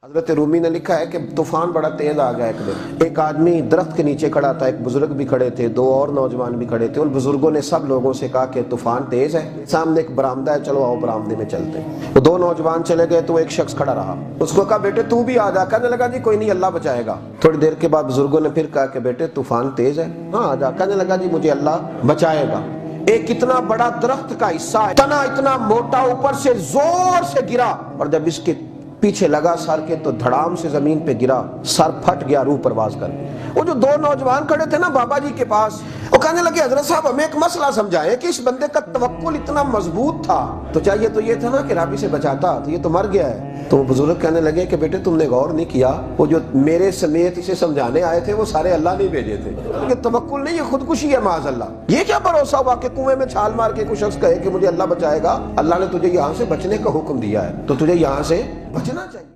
हजरत रूमी ने लिखा है कि तूफान बड़ा तेज आ गया एक दिन। एक आदमी दरख्त के नीचे खड़ा था, एक बुजुर्ग भी खड़े थे, दो और नौजवान भी खड़े थे। उन बुजुर्गों ने सब लोगों से कहा कि तूफान तेज है, सामने एक बरामदा है, चलो आओ बरामदे में चलते। वो दो नौजवान चले गए तो एक शख्स खड़ा रहा। उसको कहा बेटे तू भी आ जा। कहने लगा जी कोई नहीं, अल्लाह बचाएगा। थोड़ी देर के बाद बुजुर्गों ने फिर कहा कि बेटे तूफान तेज है, हाँ आ जा। कहने लगा जी मुझे अल्लाह बचाएगा। एक इतना बड़ा दरख्त का हिस्सा इतना मोटा ऊपर से जोर से गिरा और जब इसके पीछे लगा सर के तो धड़ाम से जमीन पे गिरा, सर फट गया रूह परवाज कर। वो जो दो नौजवान खड़े थे ना बाबा जी के पास, वो कहने लगे हजरत साहब हमें एक मसला समझाएं कि इस बंदे का तवक्कुल इतना मजबूत था तो चाहिए तो ये था ना कि रब इसे बचाता, तो ये तो मर गया है। तो बुजुर्ग कहने लगे कि बेटे तुमने गौर नहीं किया, वो जो मेरे समेत इसे समझाने आए थे वो सारे अल्लाह ने भेजे थे। ये तवक्कुल नहीं, ये खुदकुशी है माज़अल्लाह। ये क्या भरोसा हुआ कि कुएं में छाल मार के कोई शख्स कहे कि मुझे अल्लाह बचाएगा। अल्लाह ने तुझे यहाँ से बचने का हुक्म दिया है तो तुझे यहाँ से बचना चाहिए।